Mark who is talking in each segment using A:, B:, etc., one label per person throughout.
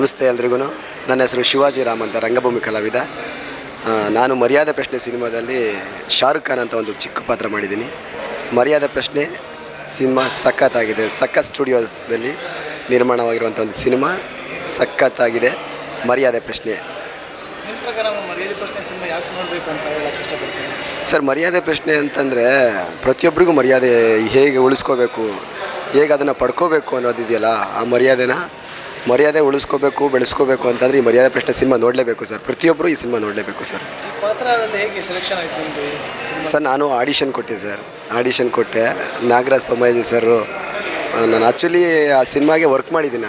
A: ನಮಸ್ತೆ ಎಲ್ರಿಗೂ. ನನ್ನ ಹೆಸರು ಶಿವಾಜಿ ರಾಮ್ ಅಂತ, ರಂಗಭೂಮಿ ಕಲಾವಿದ. ನಾನು ಮರ್ಯಾದೆ ಪ್ರಶ್ನೆ ಸಿನಿಮಾದಲ್ಲಿ ಶಾರುಖ್ ಖಾನ್ ಅಂತ ಒಂದು ಚಿಕ್ಕ ಪಾತ್ರ ಮಾಡಿದ್ದೀನಿ. ಮರ್ಯಾದೆ ಪ್ರಶ್ನೆ ಸಿನಿಮಾ ಸಖತ್ತಾಗಿದೆ. ಸಖತ್ ಸ್ಟುಡಿಯೋದಲ್ಲಿ ನಿರ್ಮಾಣವಾಗಿರುವಂಥ ಒಂದು ಸಿನಿಮಾ ಸಖತ್ತಾಗಿದೆ. ಮರ್ಯಾದೆ ಪ್ರಶ್ನೆ ಸರ್, ಮರ್ಯಾದೆ ಪ್ರಶ್ನೆ ಅಂತಂದರೆ ಪ್ರತಿಯೊಬ್ಬರಿಗೂ ಮರ್ಯಾದೆ ಹೇಗೆ ಉಳಿಸ್ಕೋಬೇಕು, ಹೇಗೆ ಅದನ್ನು ಪಡ್ಕೋಬೇಕು ಅನ್ನೋದಿದೆಯಲ್ಲ, ಆ ಮರ್ಯಾದೆ ಉಳಿಸ್ಕೋಬೇಕು, ಬೆಳೆಸ್ಕೋಬೇಕು ಅಂತಂದರೆ ಈ ಮರ್ಯಾದೆ ಪ್ರಶ್ನೆ ಸಿನಿಮಾ ನೋಡಲೇಬೇಕು ಸರ್. ಪ್ರತಿಯೊಬ್ಬರು ಈ ಸಿನಿಮಾ ನೋಡಲೇಬೇಕು ಸರ್. ಸರ್, ನಾನು ಆಡಿಷನ್ ಕೊಟ್ಟೆ. ನಾಗರಾಜ್ ಸೋಮಾಜಿ ಸರು, ನಾನು ಆ್ಯಕ್ಚುಲಿ ಆ ಸಿನಿಮಾಗೆ ವರ್ಕ್ ಮಾಡಿದ್ದೀನಿ.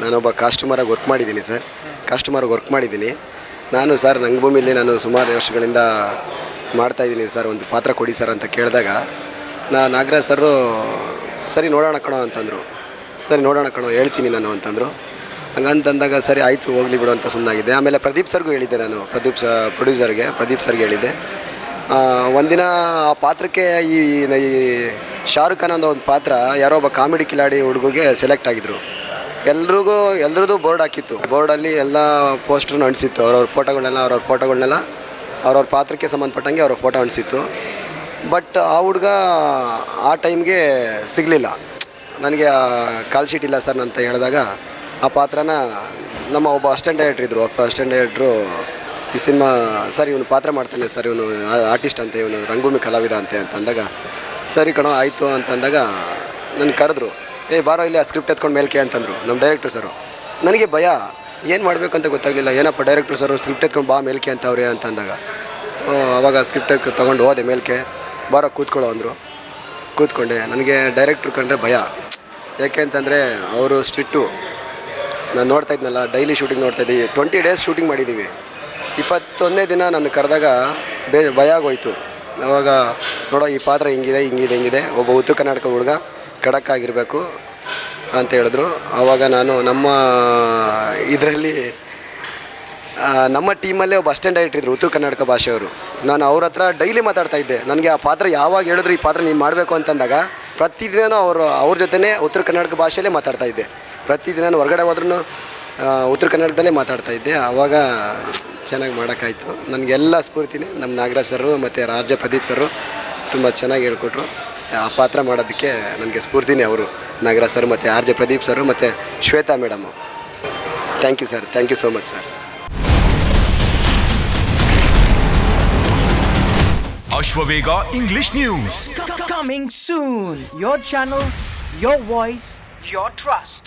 A: ನಾನೊಬ್ಬ ಕಾಸ್ಟ್ಯೂಮರಾಗಿ ವರ್ಕ್ ಮಾಡಿದ್ದೀನಿ. ನಾನು ಸರ್ ರಂಗಭೂಮಿಯಲ್ಲಿ ನಾನು ಸುಮಾರು ವರ್ಷಗಳಿಂದ ಮಾಡ್ತಾಯಿದ್ದೀನಿ ಸರ್. ಒಂದು ಪಾತ್ರ ಕೊಡಿ ಸರ್ ಅಂತ ಕೇಳಿದಾಗ ನಾಗರಾಜ್ ಸರು ಸರಿ ನೋಡೋಣ ಕಣೋ ಅಂತಂದರು. ಹೇಳ್ತೀನಿ ನಾನು ಅಂತಂದರು. ಹಂಗಂತಂದಾಗ ಸರಿ ಆಯಿತು ಹೋಗಲಿ ಬಿಡು ಅಂತ ಸುಮ್ಮನಾಗಿದ್ದೆ. ಆಮೇಲೆ ಪ್ರದೀಪ್ ಸರ್ಗೂ ಹೇಳಿದ್ದೆ, ನಾನು ಪ್ರದೀಪ್ ಸರ್ಗೆ ಹೇಳಿದ್ದೆ. ಒಂದಿನ ಆ ಪಾತ್ರಕ್ಕೆ ಈ ಶಾರುಖ್ ಖಾನ್ ಅನ್ನೋ ಒಂದು ಪಾತ್ರ ಯಾರೋ ಒಬ್ಬ ಕಾಮಿಡಿ ಕಿಲಾಡಿ ಹುಡುಗಿಗೆ ಸೆಲೆಕ್ಟ್ ಆಗಿದ್ದರು. ಎಲ್ರದ್ದು ಬೋರ್ಡ್ ಹಾಕಿತ್ತು. ಬೋರ್ಡಲ್ಲಿ ಎಲ್ಲ ಪೋಸ್ಟ್ರನ್ನ ಅಂಟಿಸಿತ್ತು. ಅವ್ರವ್ರ ಫೋಟೋಗಳನ್ನೆಲ್ಲ ಅವ್ರವ್ರ ಪಾತ್ರಕ್ಕೆ ಸಂಬಂಧಪಟ್ಟಂಗೆ ಅವ್ರ ಫೋಟೋ ಅಂಟಿಸಿತ್ತು. ಬಟ್ ಆ ಹುಡುಗ ಆ ಟೈಮ್ಗೆ ಸಿಗಲಿಲ್ಲ. ನನಗೆ ಕಾಲ್ ಶೀಟ್ ಇಲ್ಲ ಸರ್ ಅಂತ ಹೇಳಿದಾಗ ಆ ಪಾತ್ರನ ನಮ್ಮ ಒಬ್ಬ ಅಸಿಸ್ಟೆಂಟ್ ಡೈರೆಕ್ಟ್ರು ಈ ಸಿನಿಮಾ ಸರ್ ಇವನು ಪಾತ್ರ ಮಾಡ್ತಾನೆ ಸರ್, ಇವನು ಆರ್ಟಿಸ್ಟ್ ಅಂತ, ಇವನು ರಂಗಭೂಮಿ ಕಲಾವಿದ ಅಂತಂದಾಗ ಸರಿ ಕಣೋ ಆಯಿತು ಅಂತಂದಾಗ ನನಗೆ ಕರೆದ್ರು. ಬಾರೋ ಇಲ್ಲಿ ಆ ಸ್ಕ್ರಿಪ್ಟ್ ಎತ್ಕೊಂಡು ಮೇಲ್ಕೆ ಅಂತಂದರು ನಮ್ಮ ಡೈರೆಕ್ಟ್ರು ಸರು. ನನಗೆ ಭಯ, ಏನು ಮಾಡಬೇಕು ಅಂತ ಗೊತ್ತಾಗಲಿಲ್ಲ. ಏನಪ್ಪ ಡೈರೆಕ್ಟ್ರು ಸರು ಸ್ಕ್ರಿಪ್ಟ್ ಎತ್ಕೊಂಡು ಬಾ ಮೇಲ್ಕೆ ಅಂತವ್ರೆ ಅಂತಂದಾಗ ಆವಾಗ ಸ್ಕ್ರಿಪ್ಟ್ ತೊಗೊಂಡು ಹೋದೆ ಮೇಲ್ಕೆ. ಬಾರೋ ಕೂತ್ಕೊಳ್ಳೋ ಅಂದರು. ಕೂತ್ಕೊಂಡೆ. ನನಗೆ ಡೈರೆಕ್ಟ್ರು ಕಂಡ್ರೆ ಭಯ. ಯಾಕೆ ಅಂತಂದರೆ ಅವರು ಸ್ಟ್ರಿಕ್ಟು. ನಾನು ನೋಡ್ತಾ ಇದ್ನಲ್ಲ, ಡೈಲಿ ಶೂಟಿಂಗ್ ನೋಡ್ತಾಯಿದ್ದೀವಿ. 20 ಡೇಸ್ ಶೂಟಿಂಗ್ ಮಾಡಿದ್ದೀವಿ. 21ನೇ ದಿನ ನನ್ನ ಕರೆದಾಗ ಭಯ ಆಗೋಯ್ತು. ಆವಾಗ ನೋಡೋ ಈ ಪಾತ್ರ ಹಿಂಗಿದೆ, ಒಬ್ಬ ಉತ್ತರ ಕರ್ನಾಟಕ ಹುಡುಗ ಖಡಕ್ ಆಗಿರಬೇಕು ಅಂತ ಹೇಳಿದ್ರು. ಆವಾಗ ನಾನು ನಮ್ಮ ಟೀಮಲ್ಲೇ ಒಬ್ಬ ಅಸಿಸ್ಟೆಂಟ್ ಡೈರೆಕ್ಟರ್ ಇದ್ದರು, ಉತ್ತರ ಕರ್ನಾಟಕ ಭಾಷೆಯವರು. ನಾನು ಅವ್ರ ಹತ್ರ ಡೈಲಿ ಮಾತಾಡ್ತಾ ಇದ್ದೆ. ನನಗೆ ಆ ಪಾತ್ರ ಯಾವಾಗ ಹೇಳಿದ್ರು ಈ ಪಾತ್ರ ನೀನು ಮಾಡಬೇಕು ಅಂತಂದಾಗ ಪ್ರತಿದಿನ ಅವ್ರ ಜೊತೆನೇ ಉತ್ತರ ಕರ್ನಾಟಕ ಭಾಷೆಯಲ್ಲೇ ಮಾತಾಡ್ತಾ ಇದ್ದೆ. ಪ್ರತಿದಿನ ಹೊರಗಡೆ ಹೋದ್ರೂ ಉತ್ತರ ಕನ್ನಡದಲ್ಲೇ ಮಾತಾಡ್ತಾ ಇದ್ದೆ. ಆವಾಗ ಚೆನ್ನಾಗಿ ಮಾಡೋಕ್ಕಾಯ್ತು. ನನಗೆಲ್ಲ ಸ್ಫೂರ್ತಿನೇ ನಮ್ಮ ನಾಗರಾಜ್ ಸರು ಮತ್ತು ರಾಜ ಪ್ರದೀಪ್ ಸರು ತುಂಬ ಚೆನ್ನಾಗಿ ಹೇಳ್ಕೊಟ್ರು. ಆ ಪಾತ್ರ ಮಾಡೋದಕ್ಕೆ ನನಗೆ ಸ್ಫೂರ್ತಿನೇ ಅವರು, ನಾಗರಾಜ್ ಸರ್ ಮತ್ತು ಆರ್ ಜೆ ಪ್ರದೀಪ್ ಸರು ಮತ್ತು Shweta madam. Thank you sir, thank you so much sir.
B: Ashwavega English News.
C: Coming soon. Your channel, your voice, your trust.